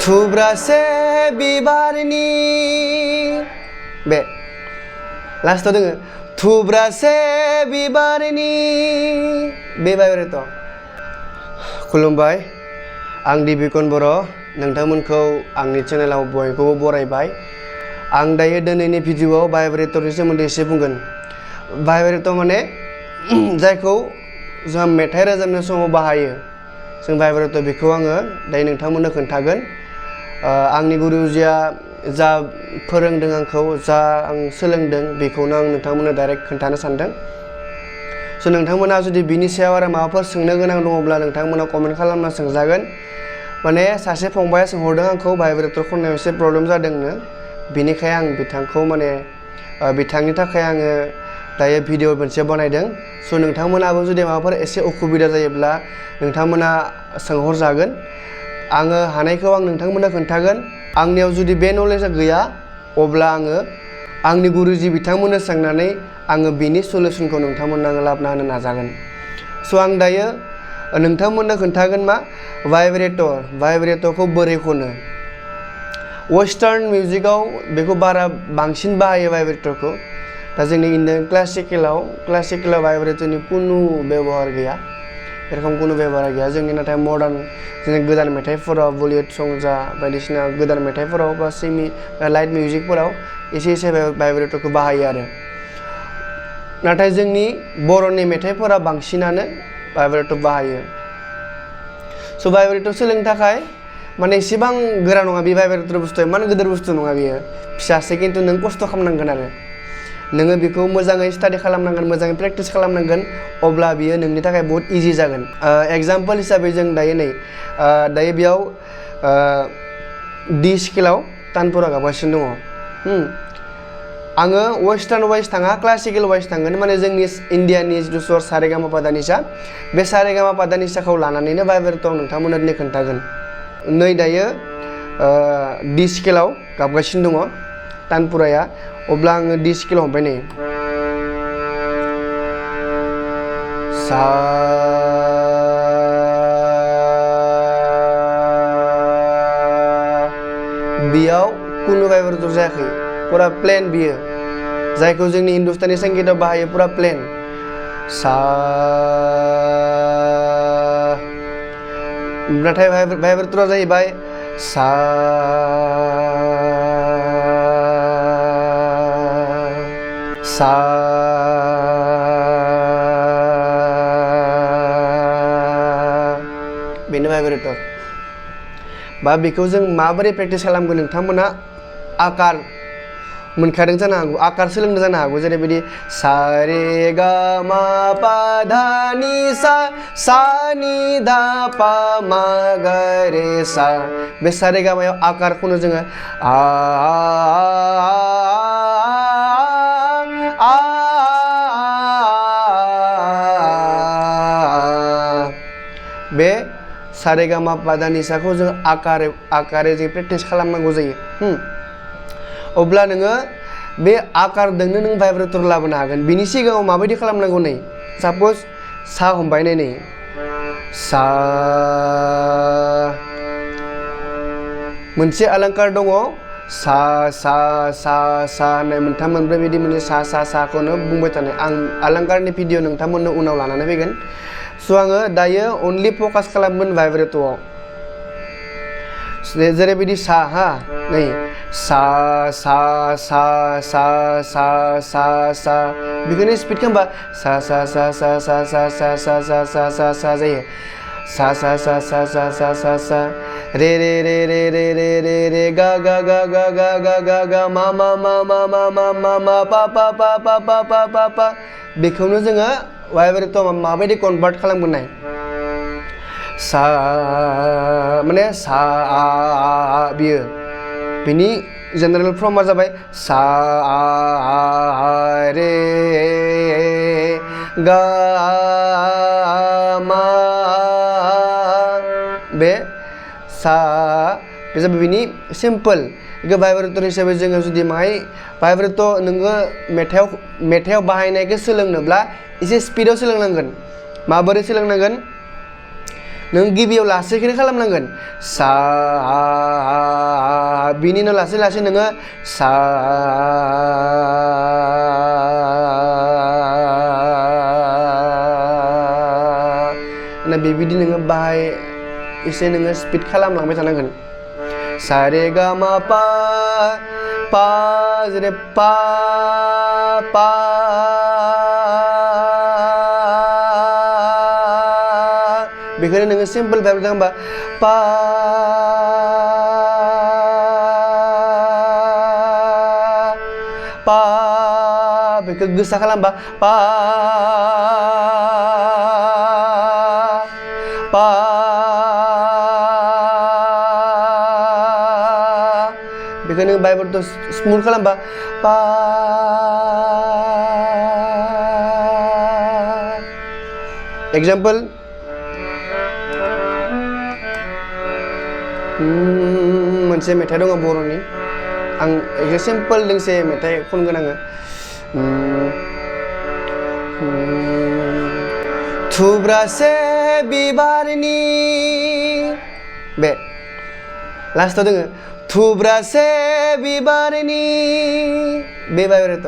थुब्रासे बिबारनि बे लास्टआव दोङो थुब्रासे बिबारनि बे भाइब्रेट' खुलुमबाय आं दिबिकन बर' नोंथांमोनखौ आंनि चेनेलाव बयखौबो बरायबाय आं दायो दिनैनि भिडिअआव भाइब्रेटरनि सोमोन्दै एसे बुंगोन भाइब्रेटर माने जायखौ जों मेथाइ रोजाबनाय समाव बाहायो जों भाइब्रेटर बेखौ आङो दायो नोंथांमोननो खोन्थागोन आंनि गुरुजिया जा फोरोंदों आंखौ जा आं सोलोंदों बेखौनो आं नोंथांमोननो डाइरेक्ट खोन्थानो सानदों स' नोंथांमोना जुदि बिनि सायाव आरो माबाफोर सोंनो गोनां दङब्ला नोंथांमोना कमेन्ट खालामना सोंजागोन माने सासे फंबाया सोंहरदों आंखौ भाइब्रेटर खननायाव एसे प्रब्लेम जादोंनो बिनिखाय आं बिथांखौ माने बिथांनि थाखाय आङो दायो भिडिअ मोनसे बनायदों स' नोंथांमोनाबो जुदि माबाफोर एसे उसुबिदा जायोब्ला नोंथांमोना सोंहरजागोन आङो हानायखौ आं नोंथांमोननो खोन्थागोन आंनियाव जुदि बे नलेजआ गैया अब्ला आङो आंनि गुरुजि बिथांमोननो सोंनानै आङो बिनि सलुसनखौ नोंथांमोननो आङो लाबोना होनो नाजागोन स' आं दायो नोंथांमोननो खोन्थागोन मा भाइब्रेटरखौ बोरै खनो वेस्टार्न मिउजिकआव बेखौ बांसिन बाहायो भाइब्रेटरखौ दा जोंनि इन्डियान क्लासिकेलाव भाइब्रेटरनि कुनु बेबहार गैया एरखम कुनु बेबहार गैया जोंनि नाथाय मडार्न जोंनि गोदान मेथाइफोराव बलिउड सं जा बायदिसिना गोदान मेथाइफोराव बा लाइट मिउजिकफोराव एसे भाइब्रेटरखौ बाहायो आरो नाथाय जोंनि बर'नि मेथाइफोरा बांसिनानो भाइब्रेटर बाहायो स' भाइब्रेटर सोलोंनो थाखाय माने एसेबां गोरा नङा बे भाइब्रेटर बुस्थुआ इमान गिदिर बुस्थु नङा बेयो फिसासो खिन्थु नों खस्थ' खालामनांगोन आरो नोङो बेखौ मोजाङै स्टाडि खालामनांगोन मोजाङै प्रेक्टिस खालामनांगोन अब्ला बियो नोंनि थाखाय बहुत इजि जागोन एग्जाम्पल हिसाबै जों दायो दायो बेयाव डि स्केलाव तानपुरा गाबगासिनो दङ आङो वेस्टार्न वाइस थाङा क्लासिकेल वाइस थांगोन माने जोंनि इन्डियानि जिथु स्वर सारेगामा पादानिसा बे सारेगामा पादानिसाखौ लानानैनो भाइब्रेटर नोंथांमोननो दिनै खोन्थागोन नै दायो डि स्केलाव गाबगासिनो दङ तानपुराया अब्ला आङो डि स्केलाव हमबाय नै सा बेयाव कुनु भाइब्रेटर जायाखै पुरा प्लेन बियो जायखौ जोंनि हिन्दुस्तानी संगीतआव बाहायो पुरा प्लेन सा नाथाय भाइब्रेटरा जाहैबाय सा सा बेनो भाइब्रेटर बा बेखौ जों माबोरै प्रेक्टिस खालामगोन नोंथांमोना आकार मोनखादों जानो हागौ आकार सोलोंदों जानो हागौ जेरैबायदि सा रे गा मा पा धा नि सा सा नि धा पा मा गा रे सा बे सा रे गा मायाव आकारखौनो जोङो बे सा रे गा मा पा धा नि साखौ जों आकारै जों प्रेक्टिस खालामनांगौ जायो अब्ला नोङो बे आकारजोंनो नों भाइब्रेटर लाबोनो हागोन बिनि सिगाङाव माबायदि खालामनांगौ नै साप'ज सा हमबाय नै सा मोनसे अलंकार दङ सा सा सा सा होननाय मोनथाम मोनब्रै बिदि मोनसे सा साखौनो बुंबाय थानाय आं अलंकारनि भिडिअ नोंथांमोननो उनाव लानानै फैगोन स' आङो दायो अनलि फकास खालामगोन भाइब्रेटरआव जेरैबायदि सा हा नै सा सा सा सा सा सा सा बेखौनो स्पिड खालामबा सा सा सा सा सा सा सा सा सा सा सा सा जायो सा सा सा सा सा सा सा सा रे रे रे रे रे रे रे रे गा गा गा गा गा गा गा गा मा मा मा मा मा मा मा मा पा पा पा पा पा पा पा पा बेखौनो जोङो भाइब्रेटर माबायदि कनभार्ट खालामगोन सा माने सा बियो बिनि जेनेरेल फर्मआ जाबाय सा रे गा मा बे सा बे जाबाय बिनि सिम्पल बेखौ भाइब्रेटर हिसाबै जोङो जुदि माहाय भाइब्रेटर नोङो मेथाइआव बाहायनायखौ सोलोंनोब्ला एसे स्पिडआव सोलोंनांगोन माबोरै सोलोंनांगोन नों गिबियाव लासैखौनो खालामनांगोन सा बिनि उनाव लासै लासै नोङो सा बेबायदि नोङो बाहाय एसे नोङो स्पिड खालामलांबाय थानांगोन सा रे गा मा पा पा जेरै पा पा बेखौनो नोङो सिम्पल भाइब्रेट खालामबा पा पा बेखौ गोसा खालामबा पा पा बेखौ नों भाइब्रेट स्मुथ खालामबा पा एग्जाम्पल मोनसे मेथाइ दङ बर'नि आं एसे सिम्पोल दोंसे मेथाइ खनगोन आङो थुब्रासे बिबारनि बे लास्टआव दोङो थुब्रासे बिबारनि बे भाइब्रेट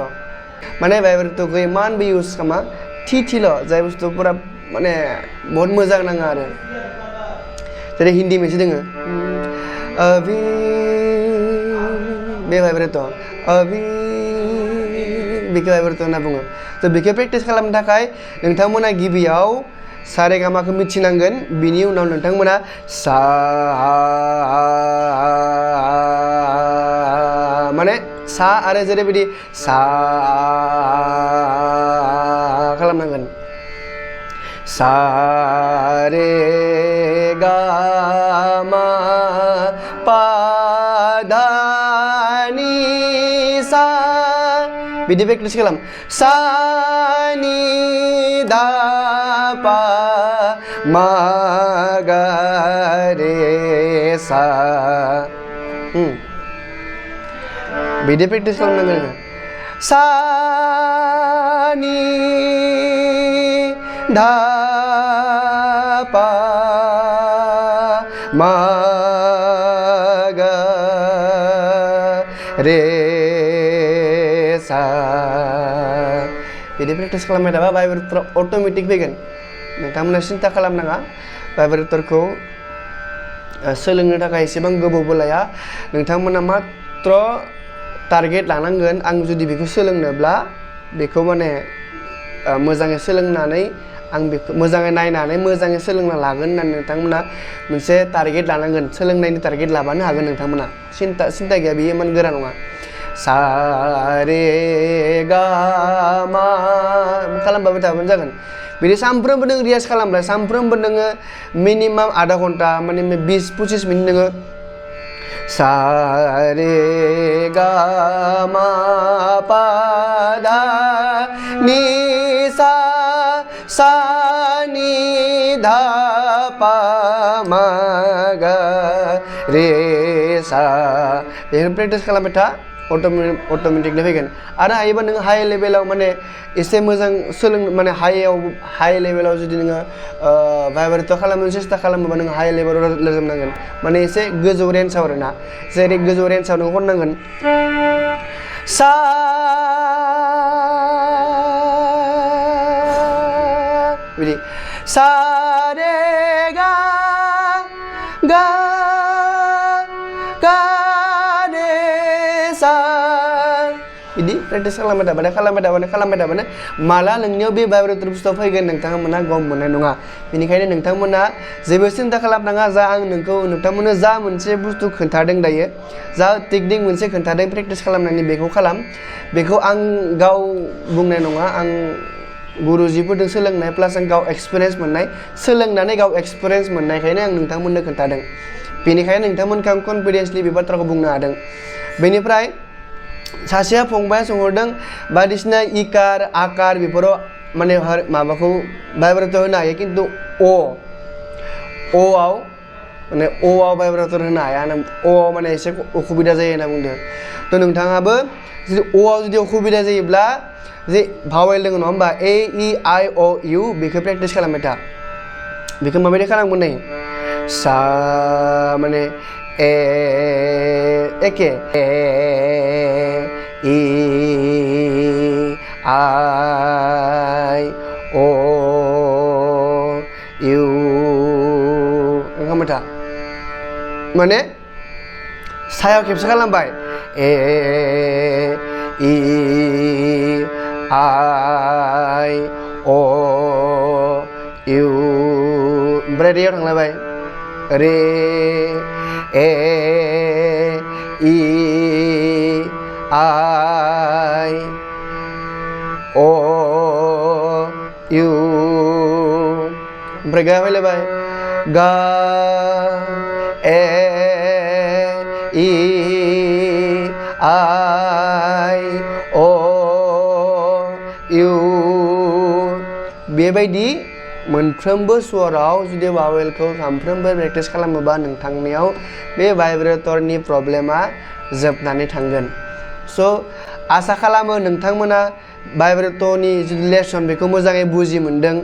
माने भाइब्रेटखौ इमानबो इउज खालामा थिल' जाय बुस्थुफोरा माने बहुत मोजां नाङा आरो जेरै हिन्दी मोनसे दोङो अभी बे भाइब्रेट अभी बेखौ भाइब्रेट होनना बुङो थ' बेखौ प्रेक्टिस खालामनो थाखाय नोंथांमोना गिबियाव सा रे गा माखौ मिथिनांगोन बिनि उनाव नोंथांमोना सा माने सा आरो जेरैबायदि सा खालामनांगोन सा रे गा मा पा धा नि सा बिदि प्रेक्टिस खालाम सा नि धा पा मा गा रे सा बिदि प्रेक्टिस खालामनांगोन सा नि धा पा मा गा रे सा बिदि प्रेक्टिस खालामबाय थाबा भाइब्रेटरफोरा अट'मेटिक फैगोन नोंथांमोना सिन्था खालामनाङा भाइब्रेटरखौ सोलोंनो थाखाय एसेबां गोबावबो लाया नोंथांमोना मात्र टारगेट लानांगोन आं जुदि बेखौ सोलोंनोब्ला बेखौ माने मोजाङै सोलोंनानै आं बेखौ मोजाङै नायनानै मोजाङै सोलोंना लागोन होननानै नोंथांमोना मोनसे टारगेट लानांगोन सोलोंनायनि टारगेट लाबानो हागोन नोंथांमोना सिन्था गैया बेयो इमान गोरा नङा सा रे गा मा खालामबाय थाबानो जागोन बिदि सानफ्रोमबो नों रियाज खालामब्ला सानफ्रोमबो नोङो मिनिमाम आधा घन्टा माने 20-25 मिनिट नोङो सा रे गा मा पा धा नि सा सा नि धा पा मा गा रे सा बेखौ प्रेक्टिस खालामबाय था अट'मेटिकलि फैगोन आरो हायोबा नोङो हाइ लेभेलाव माने एसे मोजां माने हाइ लेभेलाव जुदि नोङो भाइब्रेट खालामनो सेस्था खालामोबा नोङो हाइ लेभेलाव रोजाबनांगोन माने एसे गोजौ रेन्जआव आरोना जेरै गोजौ रेन्जआव नों खननांगोन सा बिदि सा रे गा गा गा रे सा बिदि प्रेक्टिस खालामबाय थाबानो माला नोंनियाव बे भाइब्रेटर बुस्थुआ फैगोन नोंथांमोना गम मोननाय नङा बेनिखायनो नोंथांमोना जेबो सिन्था खालामनाङा जा आं नोंथांमोननो जा मोनसे बुस्थु खोन्थादों दायो जा टेकनिक मोनसे खोन्थादों प्रेक्टिस खालामनानै बेखौ खालाम बेखौ आं गाव बुंनाय नङा आं गुरुजिफोरजों सोलोंनाय प्लास आं गाव एक्सपिरियेन्स मोननाय सोलोंनानै गाव एक्सपिरियेन्स मोननायखायनो आं नोंथांमोननो खोन्थादों बेनिखायनो नोंथांमोनखौ आं कनफिडेन्सलि बे बाथ्राखौ बुंनो हादों बेनिफ्राय सासेया फंबाया सोंहरदों बायदिसिना इकार आकार बेफोराव माने माबाखौ भाइब्रेटर होनो हायो खिन्थु अआव माने अआव भाइब्रेटर होनो हाया अआव माने एसे असुबिदा जायो होनना बुंदों थ' नोंथाङाबो जुदि अआव जुदि असुबिदा जायोब्ला जे भावेल दङ नङा होमबा AEIOU बेखौ प्रेक्टिस खालामबाय था बेखौ माबायदि खालामगोन नै सा माने एके इ आइ अ इउ ओंखाम मेथा माने सायाव खेबसे खालामबाय ए इ आइ अ इउ ओमफ्राय रेयाव थांलायबाय रे ए इ आइ अ इउ ओमफ्राय गा फैलायबाय गा ए इ आइ अ इउ बेबायदि मोनफ्रोमबो स्वराव जुदि वावेलखौ सानफ्रोमबो प्रेक्टिस खालामोबा नोंथांनियाव बे भाइब्रेटरनि प्रब्लेमा जोबनानै थांगोन स' आसा खालामो नोंथांमोना भाइब्रेटरनि जिथु लेसन बेखौ मोजाङै बुजि मोनदों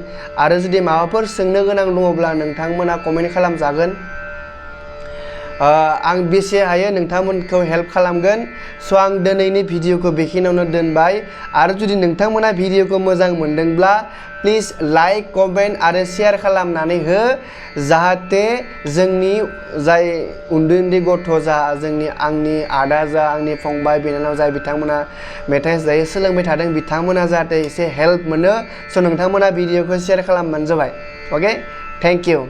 आरो जुदि माबाफोर सोंनो गोनां दङब्ला नोंथांमोना कमेन्ट खालामजागोन आं बेसे हायो नोंथांमोनखौ हेल्प खालामगोन स' आं दिनैनि भिडिअखौ बेखिनियावनो दोनबाय आरो जुदि नोंथांमोना भिडिअखौ मोजां मोनदोंब्ला प्लिज लाइक कमेन्ट आरो शेयार खालामनानै हो जाहाथे जोंनि जाय उन्दै उन्दै गथ' जा जोंनि आंनि आदा जा आंनि फंबाय बिनानाव जाय बिथांमोना मेथाइ दायो सोलोंबाय थादों बिथांमोना जाहाथे एसे हेल्प मोनो स' नोंथांमोना भिडिअखौ शेयार खालामबानो जाबाय अके थेंक इउ